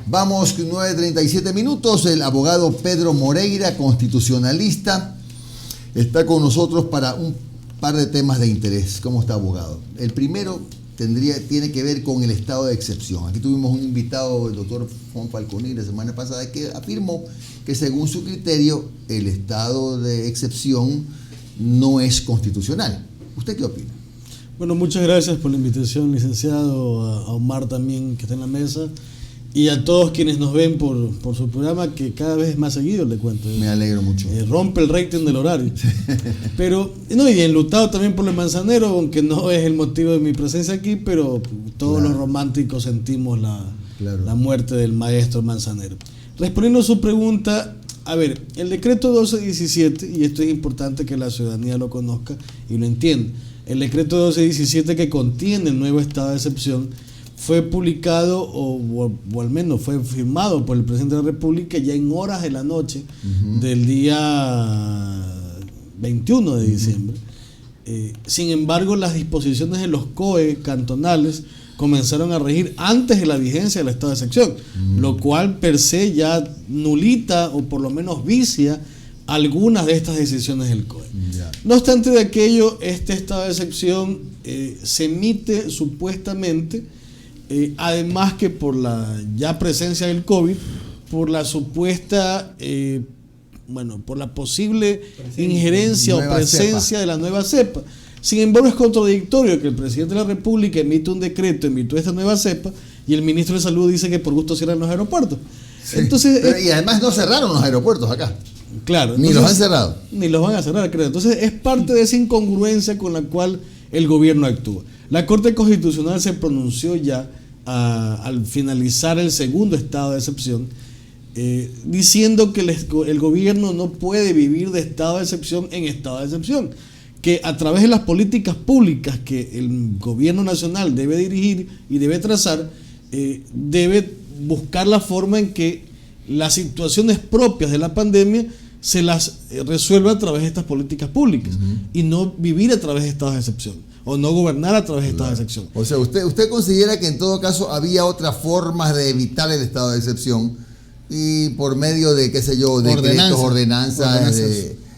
Vamos, 9:37 minutos. El abogado Pedro Moreira, constitucionalista, está con nosotros para un par de temas de interés. ¿Cómo está, abogado? El primero tiene que ver con el estado de excepción. Aquí tuvimos un invitado, el doctor Juan Falconi, la semana pasada, que afirmó que según su criterio el estado de excepción no es constitucional. ¿Usted qué opina? Bueno, muchas gracias por la invitación, licenciado, a Omar también, que está en la mesa, y a todos quienes nos ven por su programa, que cada vez es más seguido, le cuento. Me alegro mucho. Rompe el rating del horario. Pero, no, y enlutado también por el Manzanero, aunque no es el motivo de mi presencia aquí, pero todos los románticos sentimos la muerte del maestro Manzanero. Respondiendo a su pregunta, a ver, el decreto 1217, y esto es importante que la ciudadanía lo conozca y lo entienda, el decreto 1217 que contiene el nuevo estado de excepción fue publicado o al menos fue firmado por el presidente de la República ya en horas de la noche del día 21 de diciembre. Sin embargo, las disposiciones de los COE cantonales comenzaron a regir antes de la vigencia del estado de excepción, lo cual per se ya nulita o por lo menos vicia algunas de estas decisiones del COE. No obstante de aquello, este estado de excepción se emite supuestamente, además que por la ya presencia del COVID, por la supuesta, por la posible injerencia o presencia de la nueva cepa. Sin embargo, es contradictorio que el presidente de la República emite un decreto, emitió esta nueva cepa, y el ministro de Salud dice que por gusto cierran los aeropuertos. Sí, entonces, y además no cerraron los aeropuertos acá. Claro. Ni los han cerrado. Ni los van a cerrar, creo. Entonces, es parte de esa incongruencia con la cual el gobierno actúa. La Corte Constitucional se pronunció ya al finalizar el segundo estado de excepción, diciendo que el gobierno no puede vivir de estado de excepción en estado de excepción, que a través de las políticas públicas que el gobierno nacional debe dirigir y debe trazar, debe buscar la forma en que las situaciones propias de la pandemia se las resuelva a través de estas políticas públicas y no vivir a través de estados de excepción o no gobernar a través de estados de excepción. O sea, usted considera que en todo caso había otras formas de evitar el estado de excepción y por medio de, qué sé yo, decretos, ordenanzas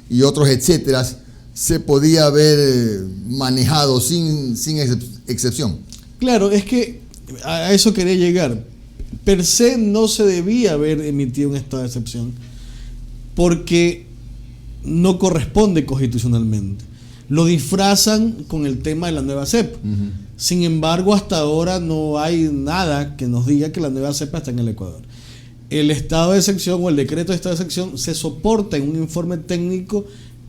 y otros etcétera, se podía haber manejado sin excepción. Claro, es que a eso quería llegar. Per se no se debía haber emitido un estado de excepción porque no corresponde constitucionalmente. Lo disfrazan con el tema de la nueva cepa. Sin embargo, hasta ahora no hay nada que nos diga que la nueva cepa está en el Ecuador. El estado de excepción o el decreto de estado de excepción se soporta en un informe técnico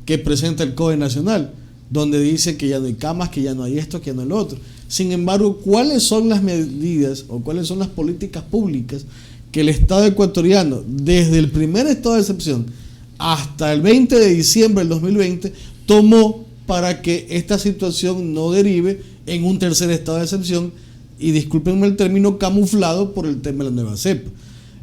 que presenta el COE Nacional, donde dice que ya no hay camas, que ya no hay esto, que ya no hay lo otro. Sin embargo, ¿cuáles son las medidas o cuáles son las políticas públicas que el Estado ecuatoriano, desde el primer estado de excepción hasta el 20 de diciembre del 2020, tomó para que esta situación no derive en un tercer estado de excepción y, discúlpenme el término, camuflado por el tema de la nueva cepa?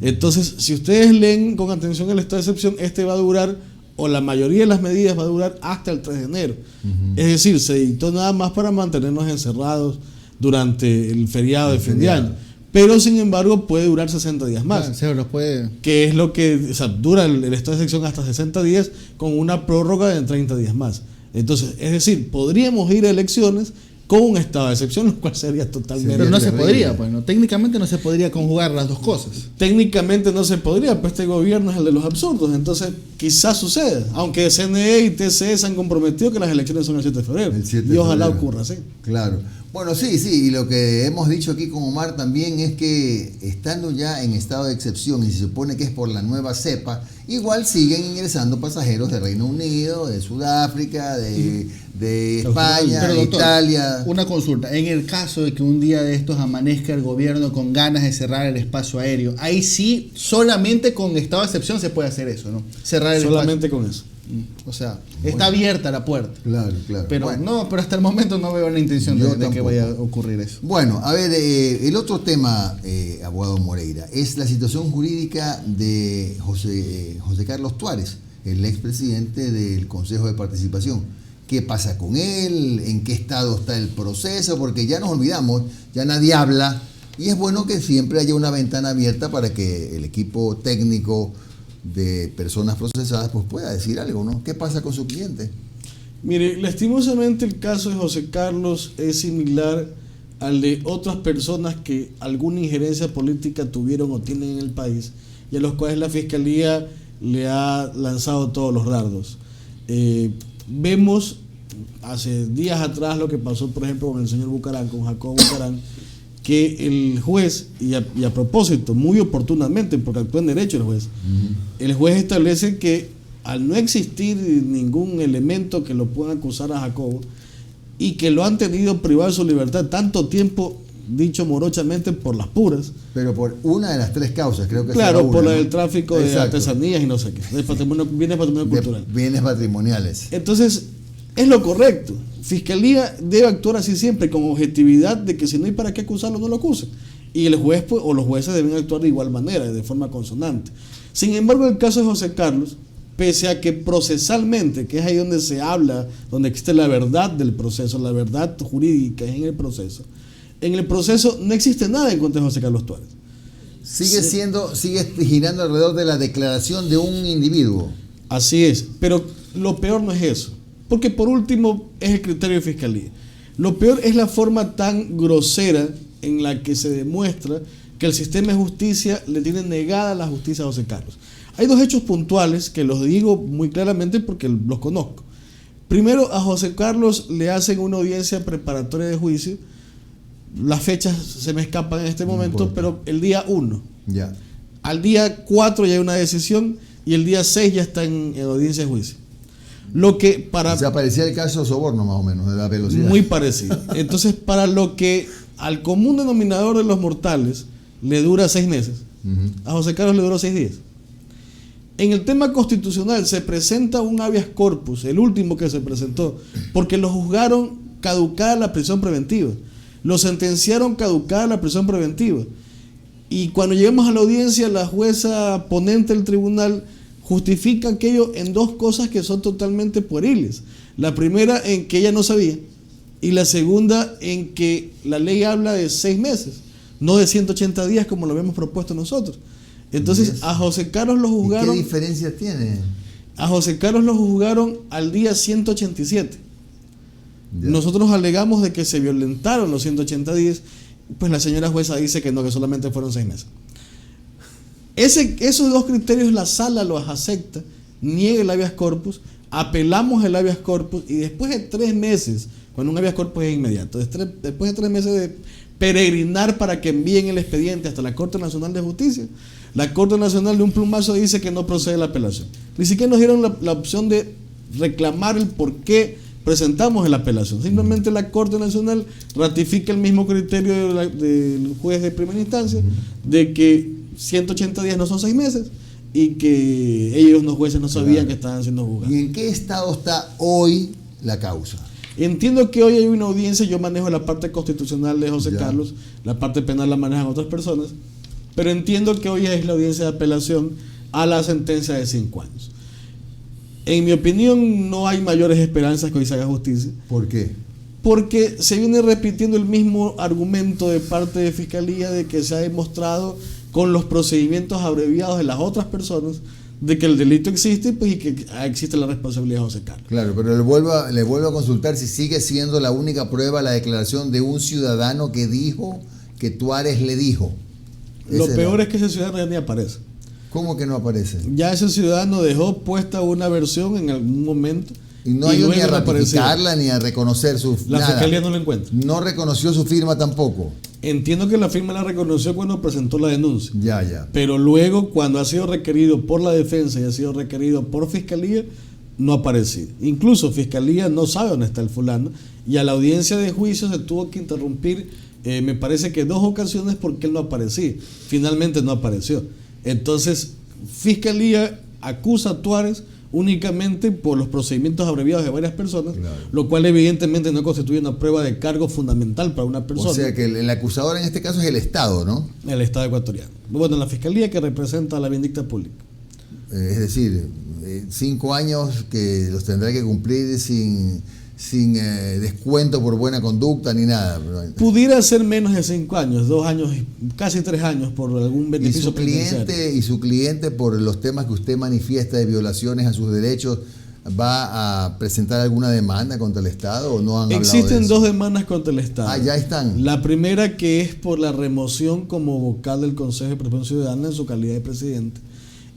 Entonces, si ustedes leen con atención el estado de excepción, este va a durar, o la mayoría de las medidas va a durar hasta el 3 de enero. Es decir, se dictó nada más para mantenernos encerrados durante el feriado de fin de año. Pero, sin embargo, puede durar 60 días más. Se los puede. Que es lo que, dura el estado de excepción hasta 60 días con una prórroga de 30 días más. Entonces, es decir, podríamos ir a elecciones con un estado de excepción, lo cual sería totalmente... Pero no se podría, pues, ¿no? Técnicamente no se podría conjugar las dos cosas. Técnicamente no se podría, pues este gobierno es el de los absurdos, entonces quizás suceda, aunque CNE y TCE se han comprometido que las elecciones son el 7 de febrero, y ojalá ocurra así. Claro. Bueno, sí, y lo que hemos dicho aquí con Omar también es que estando ya en estado de excepción y se supone que es por la nueva cepa, igual siguen ingresando pasajeros de Reino Unido, de Sudáfrica, de España, pero, doctor, Italia. Una consulta, en el caso de que un día de estos amanezca el gobierno con ganas de cerrar el espacio aéreo, ahí sí, solamente con estado de excepción se puede hacer eso, ¿no? Cerrar el solamente espacio. con eso. O sea, está abierta la puerta. Claro. Pero pero hasta el momento no veo la intención de que vaya a ocurrir eso. Bueno, a ver, el otro tema, abogado Moreira, es la situación jurídica de José Carlos Tuárez, el expresidente del Consejo de Participación. ¿Qué pasa con él? ¿En qué estado está el proceso? Porque ya nos olvidamos, ya nadie habla Y es bueno que siempre haya una ventana abierta para que el equipo técnico de personas procesadas pues pueda decir algo, ¿no? ¿Qué pasa con su cliente? Mire, lastimosamente el caso de José Carlos es similar al de otras personas que alguna injerencia política tuvieron o tienen en el país y a los cuales la Fiscalía le ha lanzado todos los dardos. Vemos hace días atrás lo que pasó, por ejemplo, con el señor Bucarán, con Jacobo Bucarán, que el juez, y a propósito, muy oportunamente, porque actúa en derecho el juez, el juez establece que al no existir ningún elemento que lo pueda acusar a Jacobo y que lo han tenido privado de su libertad tanto tiempo, dicho morochamente, por las puras. Pero por una de las tres causas, creo que claro, una, por la ¿no? del tráfico de artesanías y no sé qué, bienes patrimonio cultural. Bienes patrimoniales. Entonces, es lo correcto. Fiscalía debe actuar así siempre, con objetividad de que si no hay para qué acusarlo, no lo acuse. Y el juez pues, o los jueces deben actuar de igual manera, de forma consonante. Sin embargo, el caso de José Carlos, pese a que procesalmente, que es ahí donde se habla, donde existe la verdad del proceso, la verdad jurídica es en el proceso no existe nada en contra de José Carlos Tuárez. Sigue girando alrededor de la declaración de un individuo. Así es, pero lo peor no es eso, porque por último es el criterio de Fiscalía. Lo peor es la forma tan grosera en la que se demuestra que el sistema de justicia le tiene negada la justicia a José Carlos. Hay dos hechos puntuales que los digo muy claramente porque los conozco. Primero, a José Carlos le hacen una audiencia preparatoria de juicio. Las fechas se me escapan en este momento, pero el día 1. Ya. Al día 4 ya hay una decisión y el día 6 ya está en audiencia de juicio. Lo que para... O sea, parecía el caso de soborno más o menos, de la velocidad. Muy parecido. Entonces, para lo que al común denominador de los mortales le dura 6 meses, a José Carlos le duró 6 días. En el tema constitucional se presenta un habeas corpus, el último que se presentó, porque lo juzgaron caducada la prisión preventiva. Lo sentenciaron caducada la prisión preventiva. Y cuando llegamos a la audiencia, la jueza ponente del tribunal justifica aquello en dos cosas que son totalmente pueriles. La primera en que ella no sabía y la segunda en que la ley habla de 6 meses, no de 180 días como lo habíamos propuesto nosotros. Entonces a José Carlos lo juzgaron... ¿Y qué diferencia tiene? A José Carlos lo juzgaron al día 187. Ya. Nosotros alegamos de que se violentaron los 180 días, pues la señora jueza dice que no, que solamente fueron 6 meses. Esos dos criterios la sala los acepta, niega el habeas corpus, apelamos el habeas corpus y después de 3 meses, cuando un habeas corpus es inmediato, después de 3 meses de peregrinar para que envíen el expediente hasta la Corte Nacional de Justicia, la Corte Nacional de un plumazo dice que no procede la apelación. Ni siquiera nos dieron la opción de reclamar el por qué presentamos la apelación. Simplemente la Corte Nacional ratifica el mismo criterio del juez de primera instancia de que 180 días no son 6 meses y que ellos, los jueces, no sabían que estaban siendo juzgados. ¿Y en qué estado está hoy la causa? Entiendo que hoy hay una audiencia, yo manejo la parte constitucional de José Carlos, la parte penal la manejan otras personas, pero entiendo que hoy es la audiencia de apelación a la sentencia de 5 años. En mi opinión, no hay mayores esperanzas que hoy se haga justicia. ¿Por qué? Porque se viene repitiendo el mismo argumento de parte de Fiscalía de que se ha demostrado con los procedimientos abreviados de las otras personas de que el delito existe, pues, y que existe la responsabilidad de José Carlos. Claro, pero le vuelvo a consultar si sigue siendo la única prueba la declaración de un ciudadano que dijo que Tuárez le dijo. Lo peor es que ese ciudadano ya ni aparece. ¿Cómo que no aparece? Ya ese ciudadano dejó puesta una versión en algún momento. Y no hay ni a ratificarla ni a reconocer su... La Fiscalía no la encuentra. No reconoció su firma tampoco. Entiendo que la firma la reconoció cuando presentó la denuncia. Ya. Pero luego, cuando ha sido requerido por la defensa y ha sido requerido por Fiscalía, no ha aparecido. Incluso Fiscalía no sabe dónde está el fulano y a la audiencia de juicio se tuvo que interrumpir, me parece que 2 ocasiones porque él no aparecía. Finalmente no apareció. Entonces, Fiscalía acusa a Tuárez únicamente por los procedimientos abreviados de varias personas, claro, lo cual evidentemente no constituye una prueba de cargo fundamental para una persona. O sea que el acusador en este caso es el Estado, ¿no? El Estado ecuatoriano. Bueno, la Fiscalía que representa a la vindicta pública. Es decir, 5 años que los tendrá que cumplir sin descuento por buena conducta ni nada. Pudiera ser menos de 5 años, 2 años, casi 3 años por algún beneficio penitenciario. Y su cliente, por los temas que usted manifiesta de violaciones a sus derechos, ¿va a presentar alguna demanda contra el Estado o no han hablado de eso? Existen 2 demandas contra el Estado. Ah, ya están. La primera, que es por la remoción como vocal del Consejo de Participación Ciudadana en su calidad de presidente,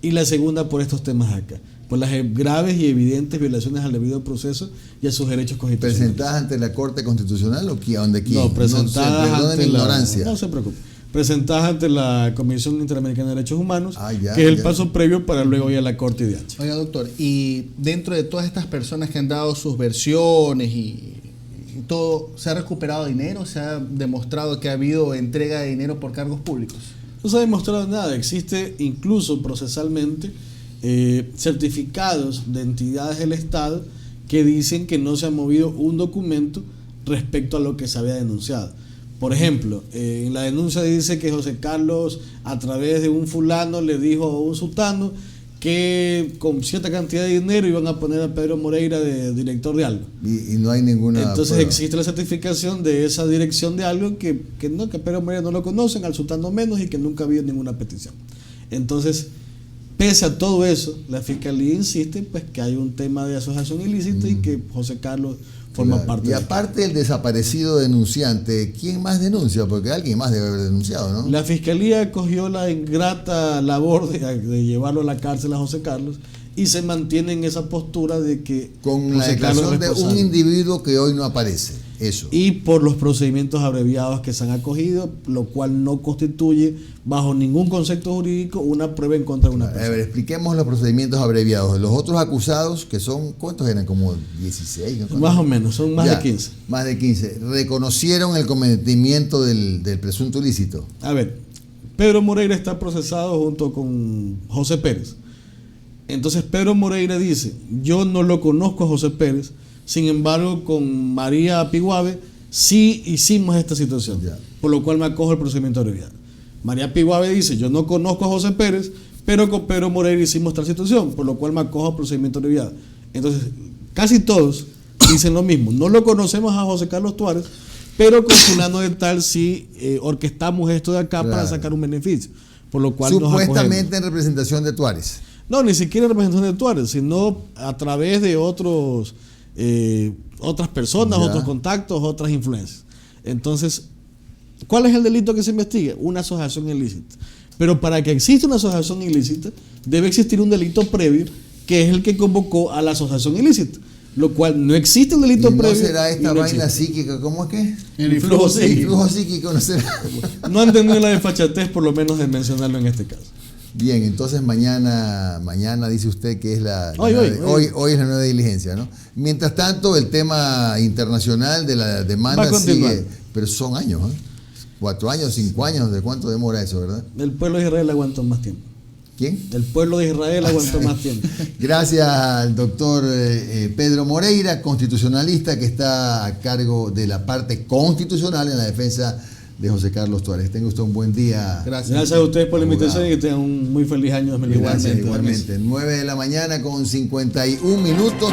y la segunda por estos temas acá, por las graves y evidentes violaciones al debido proceso y a sus derechos constitucionales. ¿Presentadas ante la Corte Constitucional o donde quién? No, presentadas ante mi ignorancia. No se preocupe. Presentadas ante la Comisión Interamericana de Derechos Humanos, que es el paso previo para luego ir a la Corte IDH. Oiga, doctor, y dentro de todas estas personas que han dado sus versiones y todo, ¿se ha recuperado dinero? ¿Se ha demostrado que ha habido entrega de dinero por cargos públicos? No se ha demostrado nada. Existe incluso procesalmente certificados de entidades del Estado que dicen que no se ha movido un documento respecto a lo que se había denunciado. Por ejemplo, en la denuncia dice que José Carlos, a través de un fulano, le dijo a un sultano que con cierta cantidad de dinero iban a poner a Pedro Moreira de director de algo. Y no hay ninguna Entonces prueba. Existe la certificación de esa dirección de algo que Pedro Moreira no lo conocen, al sultano menos, y que nunca ha habido ninguna petición. Entonces, pese a todo eso, la Fiscalía insiste pues que hay un tema de asociación ilícita y que José Carlos forma parte. Y aparte del desaparecido denunciante, ¿quién más denuncia? Porque alguien más debe haber denunciado, ¿no? La Fiscalía cogió la ingrata labor de llevarlo a la cárcel a José Carlos y se mantiene en esa postura de que con la declaración de un individuo que hoy no aparece, eso. Y por los procedimientos abreviados que se han acogido, lo cual no constituye bajo ningún concepto jurídico una prueba en contra de una persona. A ver, expliquemos los procedimientos abreviados. Los otros acusados, que son, ¿cuántos eran? Como 16, ¿no? Más o menos, son más de 15. Más de 15. ¿Reconocieron el cometimiento del presunto ilícito? A ver, Pedro Moreira está procesado junto con José Pérez. Entonces Pedro Moreira dice, yo no lo conozco a José Pérez, sin embargo con María Piguave sí hicimos esta situación, por lo cual me acojo el procedimiento abreviado. María Piguave dice, yo no conozco a José Pérez, pero con Pedro Moreira hicimos tal situación, por lo cual me acojo al procedimiento abreviado. Entonces, casi todos dicen lo mismo, no lo conocemos a José Carlos Tuárez, pero con fulano de tal sí orquestamos esto de acá para sacar un beneficio, por lo cual supuestamente en representación de Tuárez. No, ni siquiera en representación de Tuárez, sino a través de otras personas, otros contactos, otras influencias. Entonces, ¿cuál es el delito que se investiga? Una asociación ilícita. Pero para que exista una asociación ilícita, debe existir un delito previo, que es el que convocó a la asociación ilícita. Lo cual no existe un delito previo. ¿No será esta vaina psíquica? ¿Cómo es que? El influjo psíquico. El influjo psíquico no será. No han tenido la desfachatez, por lo menos, de mencionarlo en este caso. Bien, entonces mañana dice usted que es hoy es la nueva diligencia, ¿no? Mientras tanto, el tema internacional de la demanda sigue, pero son años, ¿eh? 4 años, 5 años, ¿de cuánto demora eso, verdad? El pueblo de Israel aguantó más tiempo. ¿Quién? El pueblo de Israel aguantó más tiempo. Gracias al doctor Pedro Moreira, constitucionalista, que está a cargo de la parte constitucional en la defensa de José Carlos Tuárez. Tenga usted un buen día. Gracias a ustedes por la invitación y que tengan un muy feliz año 2020. Igualmente. 9 de la mañana con 51 minutos.